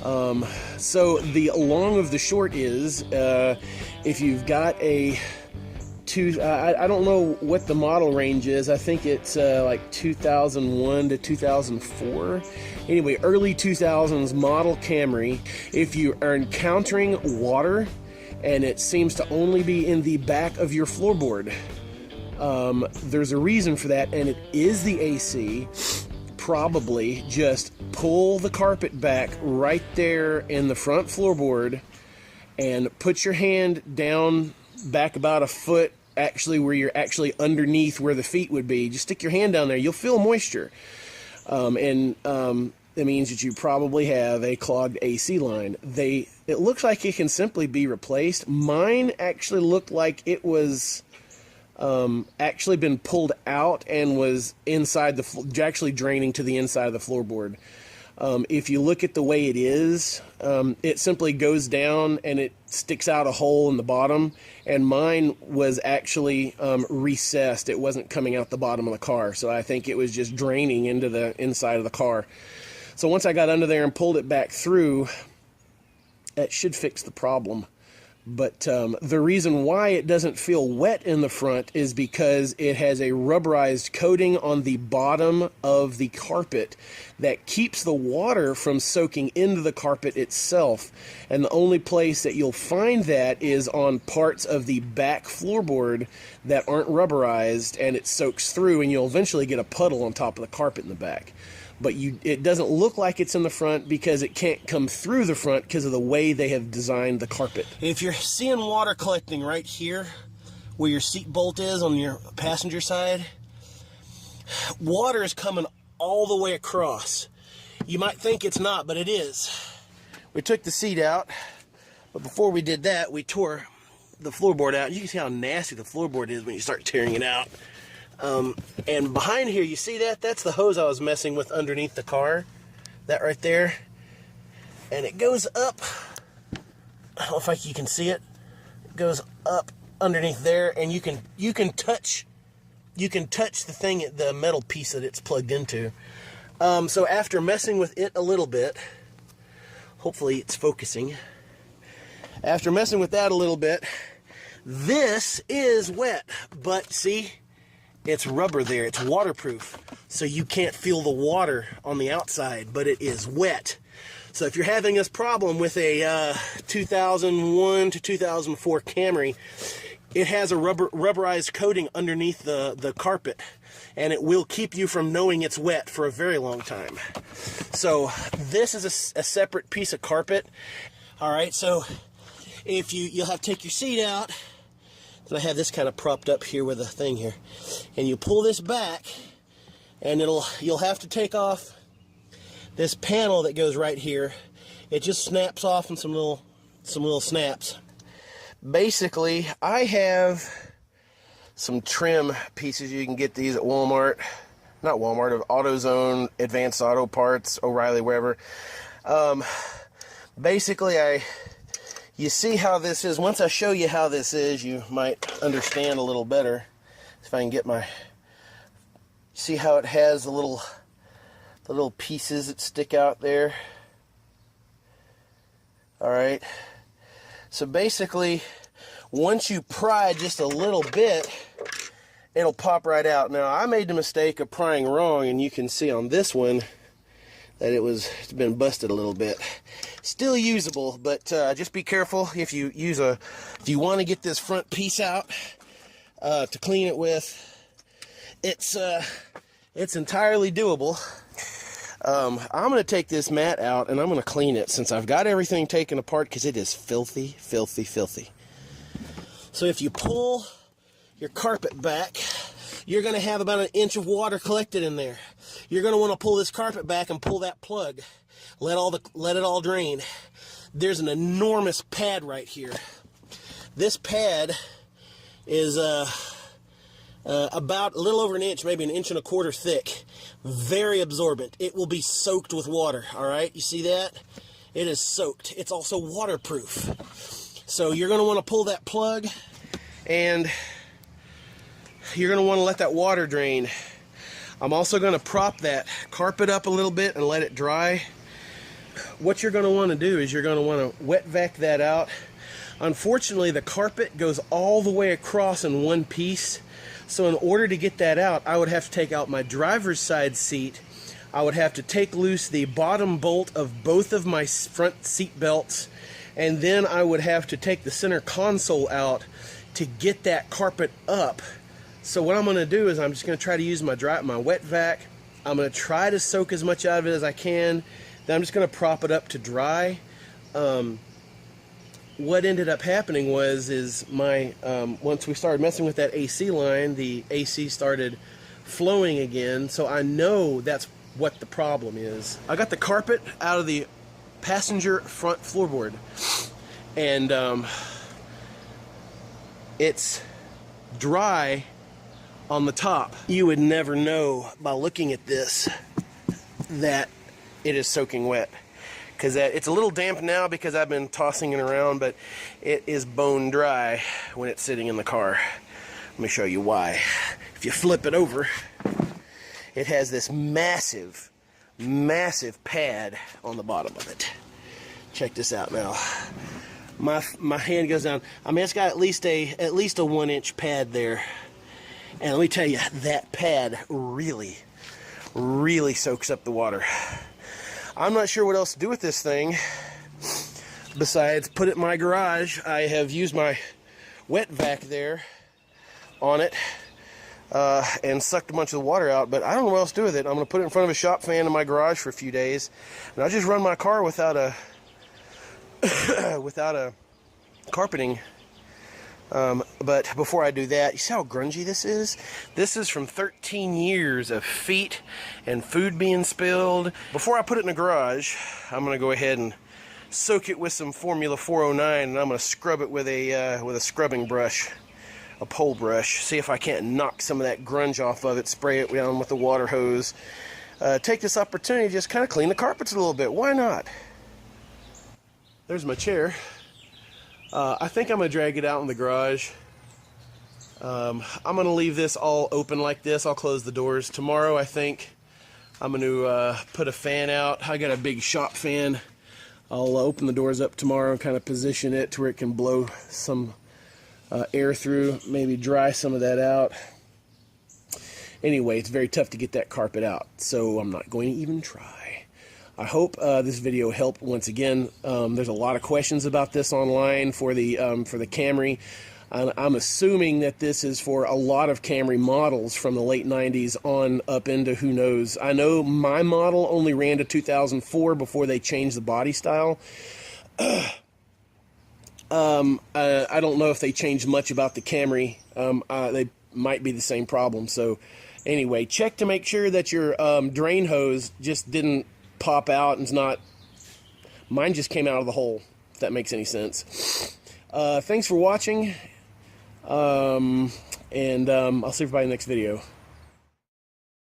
So the long of the short is, if you've got a I don't know what the model range is. I think it's like 2001 to 2004. Anyway, early 2000s model Camry. If you are encountering water and it seems to only be in the back of your floorboard, there's a reason for that, and it is the AC. Probably just pull the carpet back right there in the front floorboard and put your hand down back about a foot, actually where you're actually underneath where the feet would be. Just stick your hand down there. You'll feel moisture. That means that you probably have a clogged AC line. It looks like it can simply be replaced. Mine actually looked like it was actually been pulled out and was inside actually draining to the inside of the floorboard. If you look at the way it is, it simply goes down and it sticks out a hole in the bottom, and mine was actually recessed. It wasn't coming out the bottom of the car, so I think it was just draining into the inside of the car. So once I got under there and pulled it back through, it should fix the problem. But the reason why it doesn't feel wet in the front is because it has a rubberized coating on the bottom of the carpet that keeps the water from soaking into the carpet itself. And the only place that you'll find that is on parts of the back floorboard that aren't rubberized, and it soaks through, and you'll eventually get a puddle on top of the carpet in the back. But it doesn't look like it's in the front because it can't come through the front because of the way they have designed the carpet. If you're seeing water collecting right here where your seat bolt is on your passenger side, water is coming all the way across. You might think it's not, but it is. We took the seat out, but before we did that, we tore the floorboard out. You can see how nasty the floorboard is when you start tearing it out. And behind here, you see that? That's the hose I was messing with underneath the car. That right there. And it goes up. I don't know if you can see it. It goes up underneath there, and you can touch the thing, the metal piece that it's plugged into. So after messing with it a little bit, hopefully it's focusing. After messing with that a little bit, this is wet, but see, it's rubber there. It's waterproof, so you can't feel the water on the outside, but it is wet. So if you're having this problem with a 2001 to 2004 Camry, it has a rubberized coating underneath the carpet, and it will keep you from knowing it's wet for a very long time. So this is a separate piece of carpet. All right, so if you'll have to take your seat out. And I have this kind of propped up here with a thing here, and you pull this back, and you'll have to take off this panel that goes right here. It just snaps off in some little snaps. Basically, I have some trim pieces. You can get these at Walmart, not Walmart, AutoZone, Advanced Auto Parts, O'Reilly, wherever. Basically, you see how this is. Once I show you how this is, you might understand a little better. If I can get see how it has the little pieces that stick out there. All right. So basically, once you pry just a little bit, it'll pop right out. Now, I made the mistake of prying wrong, and you can see on this one that it's been busted a little bit. Still usable, but just be careful if you want to get this front piece out to clean it with. It's entirely doable. I'm going to take this mat out and I'm going to clean it since I've got everything taken apart, because it is filthy, filthy, filthy. So if you pull your carpet back, you're going to have about 1 inch of water collected in there. You're going to want to pull this carpet back and pull that plug. Let it all drain. There's an enormous pad right here. This pad is about a little over 1 inch, maybe 1.25 inches thick. Very absorbent. It will be soaked with water. All right, you see that? It is soaked. It's also waterproof. So you're going to want to pull that plug, and you're going to want to let that water drain. I'm also going to prop that carpet up a little bit and let it dry. what you're going to want to do is you're going to want to wet vac that out. Unfortunately, the carpet goes all the way across in one piece. So in order to get that out, I would have to take out my driver's side seat. I would have to take loose the bottom bolt of both of my front seat belts. And then I would have to take the center console out to get that carpet up. So what I'm going to do is I'm just going to try to use my wet vac. I'm going to try to soak as much out of it as I can. Then I'm just going to prop it up to dry. What ended up happening is my once we started messing with that AC line, the AC started flowing again. So I know that's what the problem is. I got the carpet out of the passenger front floorboard, and it's dry on the top. You would never know by looking at this that it is soaking wet, because it's a little damp now because I've been tossing it around, but it is bone dry when it's sitting in the car. Let me show you why. If you flip it over, it has this massive pad on the bottom of it. Check this out now. My hand goes down. I mean, it's got at least a 1-inch pad there. And let me tell you, that pad really soaks up the water. I'm not sure what else to do with this thing besides put it in my garage. I have used my wet vac there on it and sucked a bunch of the water out, but I don't know what else to do with it. I'm going to put it in front of a shop fan in my garage for a few days, and I'll just run my car without a carpeting. But before I do that, you see how grungy this is? This is from 13 years of feet and food being spilled. Before I put it in the garage, I'm going to go ahead and soak it with some Formula 409, and I'm going to scrub it with a scrubbing brush, a pole brush. See if I can't knock some of that grunge off of it, spray it down with the water hose. Take this opportunity to just kind of clean the carpets a little bit. Why not? There's my chair. I think I'm going to drag it out in the garage. I'm going to leave this all open like this. I'll close the doors. Tomorrow, I think I'm going to put a fan out. I got a big shop fan. I'll open the doors up tomorrow and kind of position it to where it can blow some air through, maybe dry some of that out. Anyway, it's very tough to get that carpet out, so I'm not going to even try. I hope this video helped. Once again, there's a lot of questions about this online for the Camry. I'm assuming that this is for a lot of Camry models from the late 90s on up into who knows. I know my model only ran to 2004 before they changed the body style. I don't know if they changed much about the Camry. They might be the same problem. So anyway, check to make sure that your drain hose just didn't pop out and it's not. Mine just came out of the hole, if that makes any sense. Thanks for watching, and I'll see everybody in the next video.